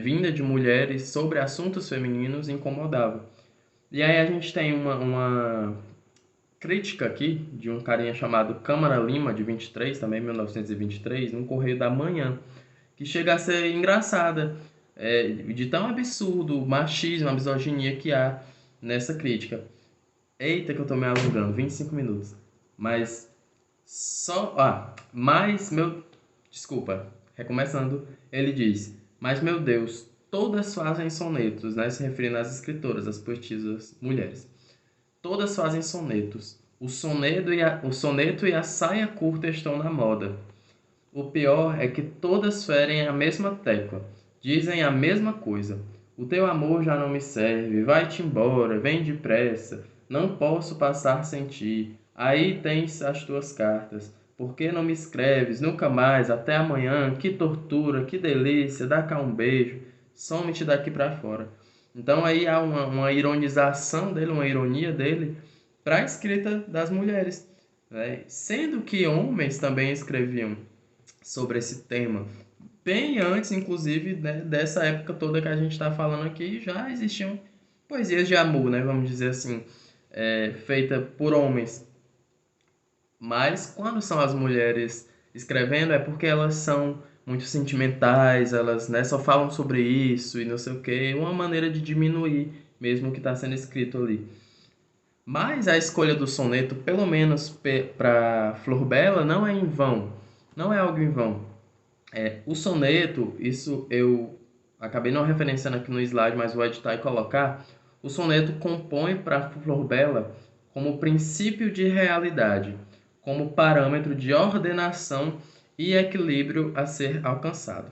vinda de mulheres sobre assuntos femininos incomodava. E aí a gente tem uma crítica aqui de um carinha chamado Câmara Lima, de 23, também 1923, no Correio da Manhã, que chega a ser engraçada, de tão absurdo o machismo, a misoginia que há nessa crítica. Eita, que eu tô me alongando, 25 minutos. Mas só. Mas meu. Desculpa, recomeçando, ele diz: mas meu Deus, todas fazem sonetos, né? Se referindo às escritoras, às poetisas mulheres. Todas fazem sonetos. O soneto e a saia curta estão na moda. O pior é que todas ferem a mesma tecla, dizem a mesma coisa. O teu amor já não me serve, vai-te embora, vem depressa, não posso passar sem ti. Aí tens as tuas cartas. Por que não me escreves nunca mais, até amanhã? Que tortura, que delícia, dá cá um beijo, some-te daqui para fora. Então aí há uma ironização dele, uma ironia dele para a escrita das mulheres, né? Sendo que homens também escreviam sobre esse tema. Bem antes, inclusive, né, dessa época toda que a gente está falando aqui, já existiam poesias de amor, né, vamos dizer assim, feita por homens. Mas quando são as mulheres escrevendo, é porque elas são muito sentimentais, elas, né, só falam sobre isso e não sei o quê, uma maneira de diminuir mesmo o que está sendo escrito ali. Mas a escolha do soneto, pelo menos para Flor Bela, não é em vão, não é algo em vão. O soneto, isso eu acabei não referenciando aqui no slide, mas vou editar e colocar. O soneto compõe para Flor Bela como princípio de realidade, como parâmetro de ordenação e equilíbrio a ser alcançado,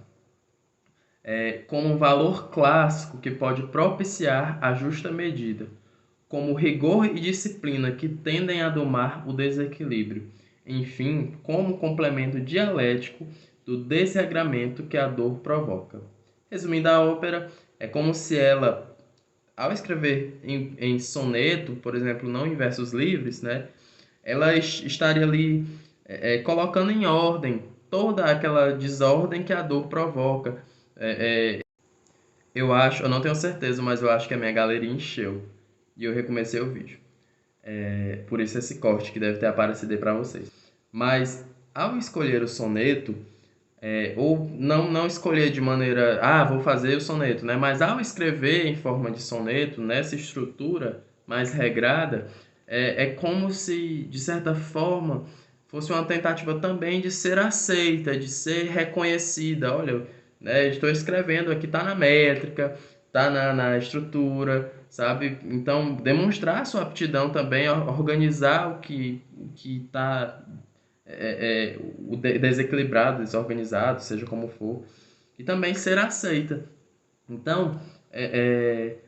como um valor clássico que pode propiciar a justa medida, como rigor e disciplina que tendem a domar o desequilíbrio, enfim, como complemento dialético do desregramento que a dor provoca. Resumindo a ópera, é como se ela, ao escrever em soneto, por exemplo, não em versos livres, né, ela estaria ali colocando em ordem toda aquela desordem que a dor provoca. Eu acho, eu não tenho certeza, mas eu acho que a minha galeria encheu e eu recomecei o vídeo. Por isso esse corte que deve ter aparecido aí para vocês. Mas ao escolher o soneto, ou não escolher de maneira, vou fazer o soneto, né? Mas ao escrever em forma de soneto, nessa estrutura mais regrada, é como se, de certa forma, fosse uma tentativa também de ser aceita, de ser reconhecida. Olha, né, estou escrevendo aqui, está na métrica, está na estrutura, sabe? Então, demonstrar sua aptidão também, organizar o que está desequilibrado, desorganizado, seja como for, e também ser aceita. Então, é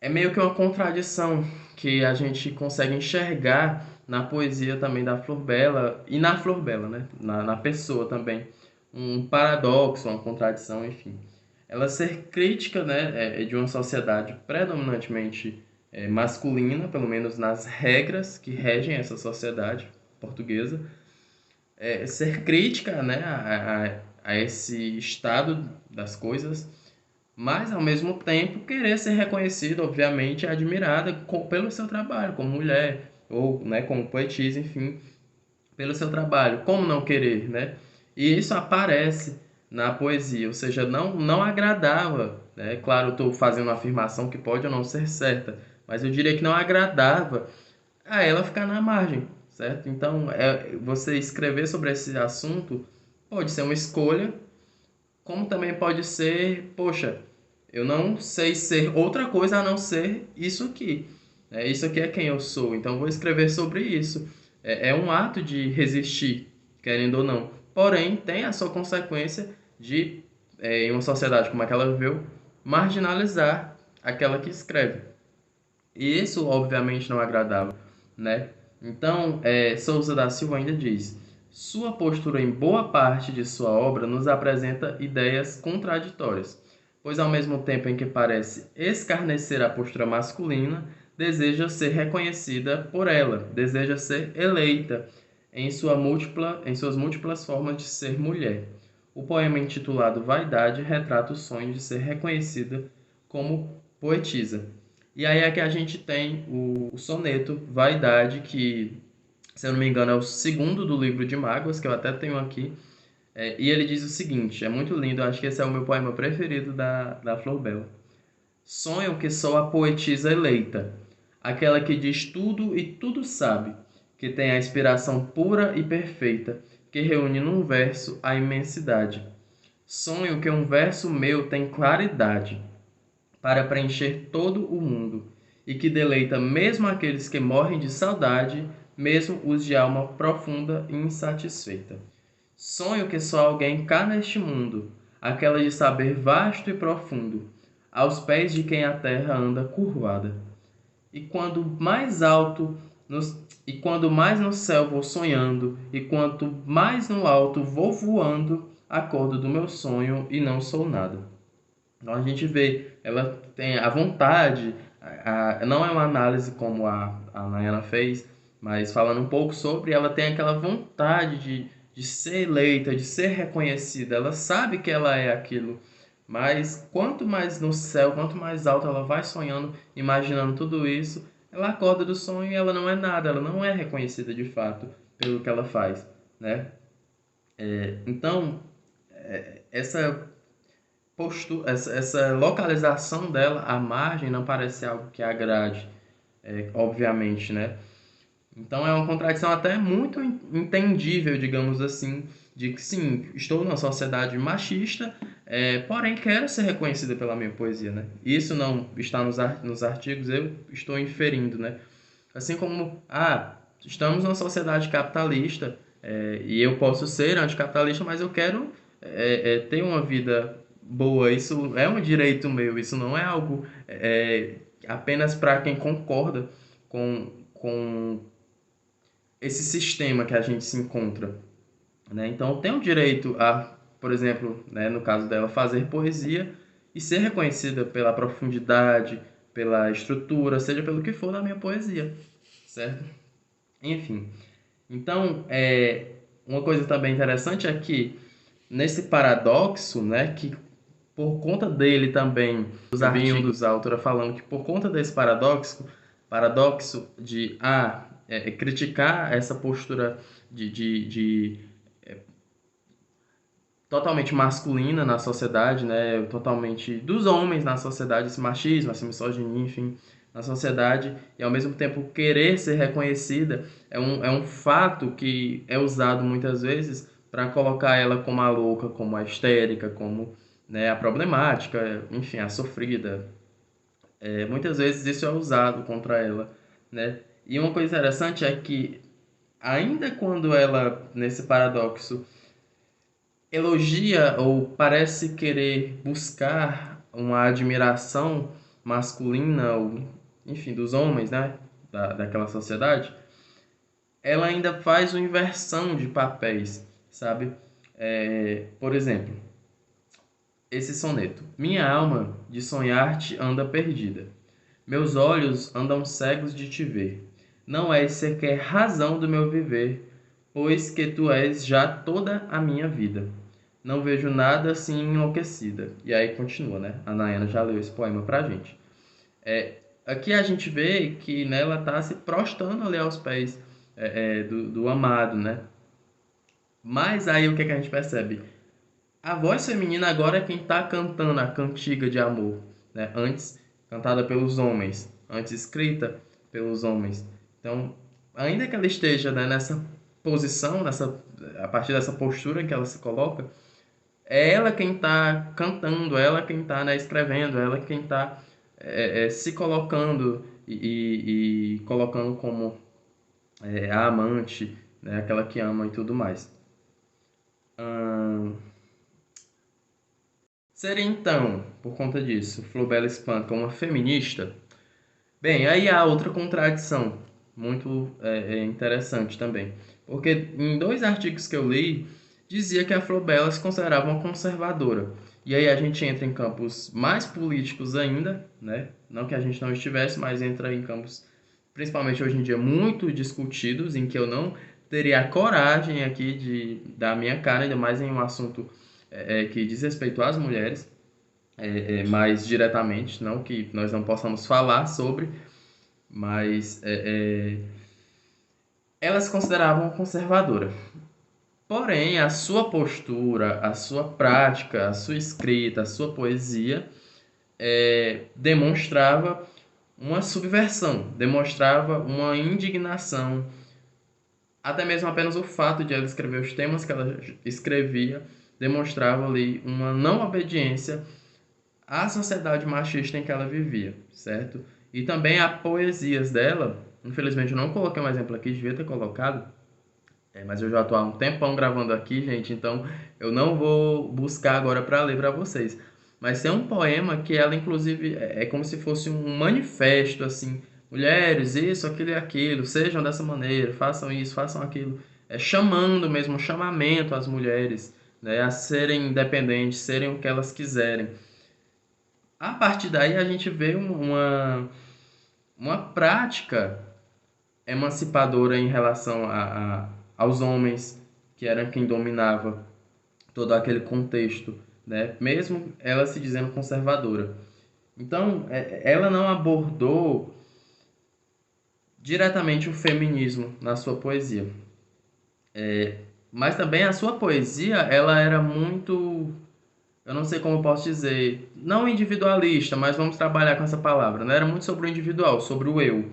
meio que uma contradição que a gente consegue enxergar na poesia também da Flor Bela, e na Flor Bela, né? Na pessoa também. Um paradoxo, uma contradição, enfim. Ela ser crítica, né, de uma sociedade predominantemente masculina, pelo menos nas regras que regem essa sociedade portuguesa, ser crítica, né, a esse estado das coisas, mas ao mesmo tempo querer ser reconhecida, obviamente, e admirada pelo seu trabalho como mulher ou, né, como poetisa, enfim, pelo seu trabalho. Como não querer, né? E isso aparece na poesia, ou seja, não agradava, né? Claro, eu estou fazendo uma afirmação que pode ou não ser certa, mas eu diria que não agradava a ela ficar na margem, certo? Então, você escrever sobre esse assunto pode ser uma escolha, como também pode ser, poxa, eu não sei ser outra coisa a não ser isso aqui. Isso aqui é quem eu sou, então vou escrever sobre isso. É um ato de resistir, querendo ou não. Porém, tem a sua consequência de, em uma sociedade como aquela viveu, marginalizar aquela que escreve. E isso, obviamente, não é agradável, né? Então, Souza da Silva ainda diz: sua postura em boa parte de sua obra nos apresenta ideias contraditórias, pois ao mesmo tempo em que parece escarnecer a postura masculina, deseja ser reconhecida por ela, deseja ser eleita em suas múltiplas formas de ser mulher. O poema intitulado Vaidade retrata o sonho de ser reconhecida como poetisa. E aí é que a gente tem o soneto Vaidade, que, se eu não me engano, é o segundo do livro de Mágoas, que eu até tenho aqui. E ele diz o seguinte, é muito lindo, eu acho que esse é o meu poema preferido da Flor Bela. Sonho que sou a poetisa eleita, aquela que diz tudo e tudo sabe, que tem a inspiração pura e perfeita, que reúne num verso a imensidade. Sonho que um verso meu tem claridade, para preencher todo o mundo, e que deleita mesmo aqueles que morrem de saudade, mesmo os de alma profunda e insatisfeita. Sonho que só alguém cá neste mundo, aquela de saber vasto e profundo, aos pés de quem a terra anda curvada. E quando mais alto e quando mais no céu vou sonhando, e quanto mais no alto vou voando, acordo do meu sonho e não sou nada. Então a gente vê, ela tem a vontade, não é uma análise como a Nayana fez, mas falando um pouco sobre, ela tem aquela vontade de ser eleita, de ser reconhecida. Ela sabe que ela é aquilo, mas quanto mais no céu, quanto mais alto ela vai sonhando, imaginando tudo isso, ela acorda do sonho e ela não é nada, ela não é reconhecida de fato pelo que ela faz, né? Então, essa essa localização dela à margem não parece algo que agrade obviamente, né? Então é uma contradição até muito entendível, digamos assim, de que sim, estou numa sociedade machista, porém quero ser reconhecida pela minha poesia, né? Isso não está nos artigos, eu estou inferindo, né? Assim como, estamos numa sociedade capitalista, e eu posso ser anticapitalista, mas eu quero ter uma vida boa. Isso é um direito meu, isso não é algo apenas para quem concorda com esse sistema que a gente se encontra, né? Então, eu tenho o direito a, por exemplo, né, no caso dela, fazer poesia e ser reconhecida pela profundidade, pela estrutura, seja pelo que for da minha poesia, certo? Enfim, então, uma coisa também interessante é que nesse paradoxo, né, que por conta dele também, os artigos da autora falando que por conta desse paradoxo de criticar essa postura de totalmente masculina na sociedade, né, totalmente dos homens na sociedade, esse machismo, essa misoginia, enfim, na sociedade, e ao mesmo tempo querer ser reconhecida é um fato que é usado muitas vezes para colocar ela como a louca, como a histérica, como, né, a problemática, enfim, a sofrida. Muitas vezes isso é usado contra ela, né? E uma coisa interessante é que, ainda quando ela, nesse paradoxo, elogia ou parece querer buscar uma admiração masculina, ou, enfim, dos homens, né? Daquela sociedade, ela ainda faz uma inversão de papéis, sabe? Por exemplo, esse soneto. Minha alma de sonhar-te anda perdida. Meus olhos andam cegos de te ver. Não és sequer razão do meu viver, pois que tu és já toda a minha vida. Não vejo nada assim enlouquecida. E aí continua, né? A Nayana já leu esse poema pra gente. Aqui a gente vê que, né, ela tá se prostrando ali aos pés do amado, né? Mas aí o que a gente percebe? A voz feminina agora é quem está cantando a cantiga de amor, né? Antes cantada pelos homens, antes escrita pelos homens. Então, ainda que ela esteja, né, nessa posição, a partir dessa postura em que ela se coloca, é ela quem está cantando, é ela quem está, né, escrevendo, é ela quem está se colocando e colocando como a amante, né, aquela que ama e tudo mais. Ser então, por conta disso, Flor Bela Espanca uma feminista? Bem, aí há outra contradição muito interessante também. Porque em dois artigos que eu li, dizia que a Flor Bela se considerava uma conservadora. E aí a gente entra em campos mais políticos ainda, né? Não que a gente não estivesse, mas entra em campos, principalmente hoje em dia, muito discutidos, em que eu não teria a coragem aqui de dar a minha cara, ainda mais em um assunto que diz respeito às mulheres, mais diretamente, não que nós não possamos falar sobre, mas ela se considerava uma conservadora. Porém, a sua postura, a sua prática, a sua escrita, a sua poesia demonstrava uma subversão, demonstrava uma indignação, até mesmo apenas o fato de ela escrever os temas que ela escrevia demonstrava ali uma não obediência à sociedade machista em que ela vivia, certo? E também as poesias dela, infelizmente eu não coloquei um exemplo aqui, devia ter colocado, mas eu já estou há um tempão gravando aqui, gente, então eu não vou buscar agora para ler para vocês. Mas tem um poema que ela, inclusive, é como se fosse um manifesto, assim, mulheres, isso, aquilo e aquilo, sejam dessa maneira, façam isso, façam aquilo, chamando mesmo, um chamamento às mulheres, né, a serem independentes, serem o que elas quiserem. A partir daí a gente vê uma prática emancipadora em relação aos homens, que eram quem dominava todo aquele contexto, né? Mesmo ela se dizendo conservadora. Então, ela não abordou diretamente o feminismo na sua poesia. Mas também a sua poesia, ela era muito, eu não sei como eu posso dizer, não individualista, mas vamos trabalhar com essa palavra, né? Era muito sobre o individual, sobre o eu.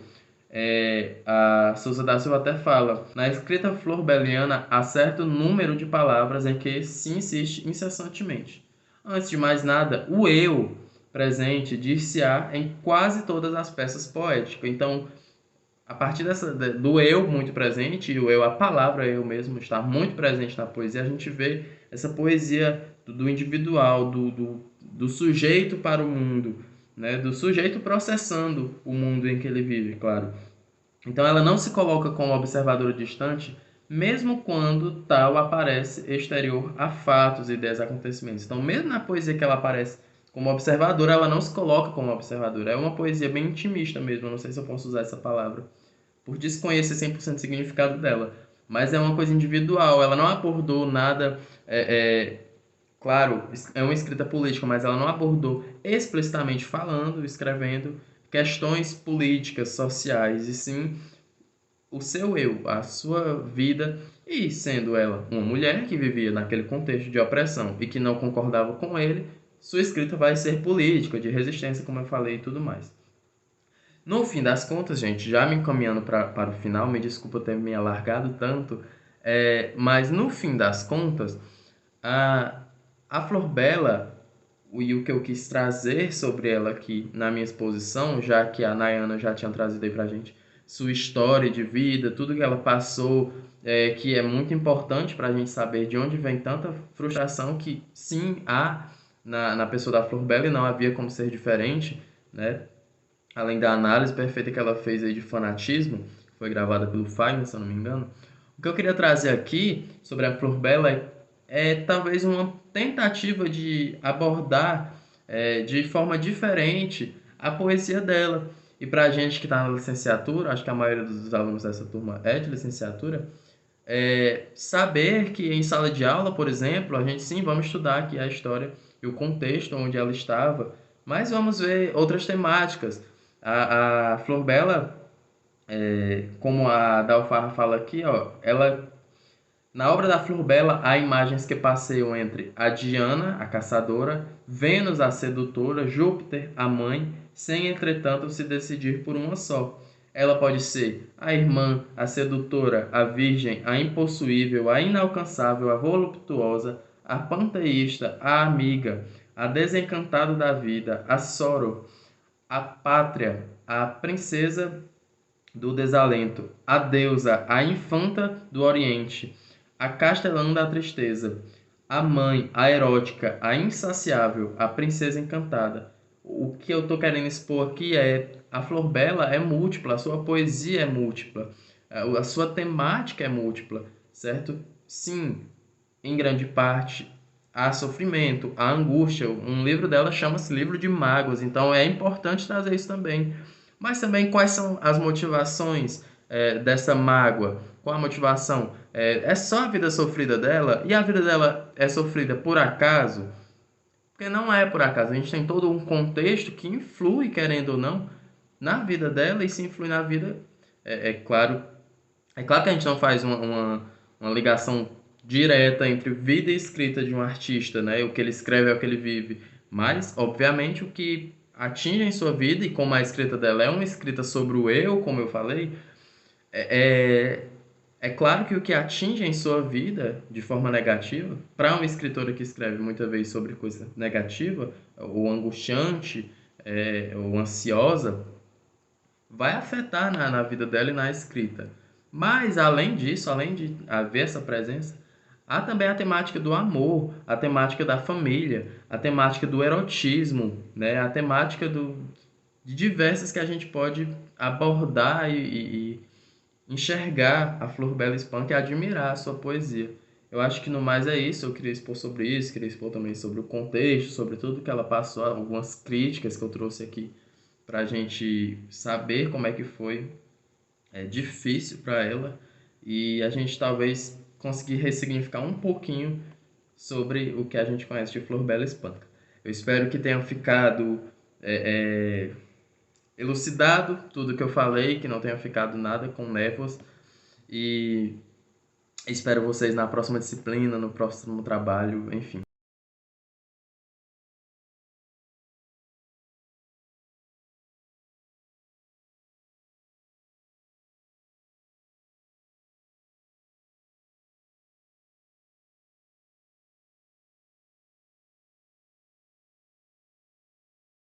A Souza da Silva até fala: na escrita florbeliana há certo número de palavras em que se insiste incessantemente. Antes de mais nada, o eu presente dir-se-á em quase todas as peças poéticas. Então, a partir do eu muito presente, e o eu, a palavra eu mesmo, está muito presente na poesia, a gente vê essa poesia do individual, do sujeito para o mundo, né? Do sujeito processando o mundo em que ele vive, claro. Então ela não se coloca como observadora distante, mesmo quando tal aparece exterior a fatos, ideias, acontecimentos. Então, mesmo na poesia que ela aparece como observadora, ela não se coloca como observadora. É uma poesia bem intimista mesmo, eu não sei se eu posso usar essa palavra, por desconhecer 100% o significado dela. Mas é uma coisa individual, ela não abordou nada. Claro, é uma escrita política, mas ela não abordou explicitamente falando, escrevendo questões políticas, sociais, e sim o seu eu, a sua vida, e sendo ela uma mulher que vivia naquele contexto de opressão e que não concordava com ele, sua escrita vai ser política, de resistência, como eu falei, e tudo mais. No fim das contas, gente, já me encaminhando para o final, me desculpa ter me alargado tanto, mas no fim das contas, a, a Flor Bela, e o que eu quis trazer sobre ela aqui na minha exposição, já que a Nayana já tinha trazido aí pra gente sua história de vida, tudo que ela passou, que é muito importante para a gente saber de onde vem tanta frustração que sim há na pessoa da Flor Bela e não havia como ser diferente, né? Além da análise perfeita que ela fez aí de fanatismo, que foi gravada pelo Fagner, se eu não me engano. O que eu queria trazer aqui sobre a Flor Bela é talvez uma tentativa de abordar de forma diferente a poesia dela. E para a gente que está na licenciatura, acho que a maioria dos alunos dessa turma é de licenciatura, saber que em sala de aula, por exemplo, a gente sim vamos estudar aqui a história e o contexto onde ela estava, mas vamos ver outras temáticas. A Flor Bela, como a Dalfarra fala aqui, ó, ela na obra da Flor Bela há imagens que passeiam entre a Diana, a caçadora, Vênus, a sedutora, Júpiter, a mãe, sem entretanto se decidir por uma só. Ela pode ser a irmã, a sedutora, a virgem, a impossuível, a inalcançável, a voluptuosa, a panteísta, a amiga, a desencantada da vida, a Soror, a pátria, a princesa do desalento, a deusa, a infanta do Oriente, a castelã da tristeza, a mãe, a erótica, a insaciável, a princesa encantada. O que eu estou querendo expor aqui é a Flor Bela é múltipla, a sua poesia é múltipla, a sua temática é múltipla, certo? Sim, em grande parte há sofrimento, há angústia. Um livro dela chama-se Livro de Mágoas, então é importante trazer isso também. Mas também quais são as motivações dessa mágoa? Qual a motivação? É só a vida sofrida dela? E a vida dela é sofrida por acaso? Porque não é por acaso. A gente tem todo um contexto que influi, querendo ou não, na vida dela e se influi na vida. Claro. É claro que a gente não faz uma ligação direta entre vida e escrita de um artista, né? O que ele escreve é o que ele vive. Mas, obviamente, o que atinge em sua vida, e como a escrita dela é uma escrita sobre o eu, como eu falei, é, é claro que o que atinge em sua vida de forma negativa, para uma escritora que escreve muitas vezes sobre coisa negativa, ou angustiante, ou ansiosa, vai afetar na vida dela e na escrita. Mas, além disso, além de haver essa presença, há também a temática do amor, a temática da família, a temática do erotismo, né? A temática de diversas que a gente pode abordar e enxergar a Flor Bela Spunk e admirar a sua poesia. Eu acho que no mais é isso, eu queria expor sobre isso, queria expor também sobre o contexto, sobre tudo que ela passou, algumas críticas que eu trouxe aqui para a gente saber como é que foi difícil para ela e a gente talvez conseguir ressignificar um pouquinho sobre o que a gente conhece de Flor Bela Espanca. Eu espero que tenha ficado elucidado tudo que eu falei, que não tenha ficado nada com névoas e espero vocês na próxima disciplina, no próximo trabalho, enfim.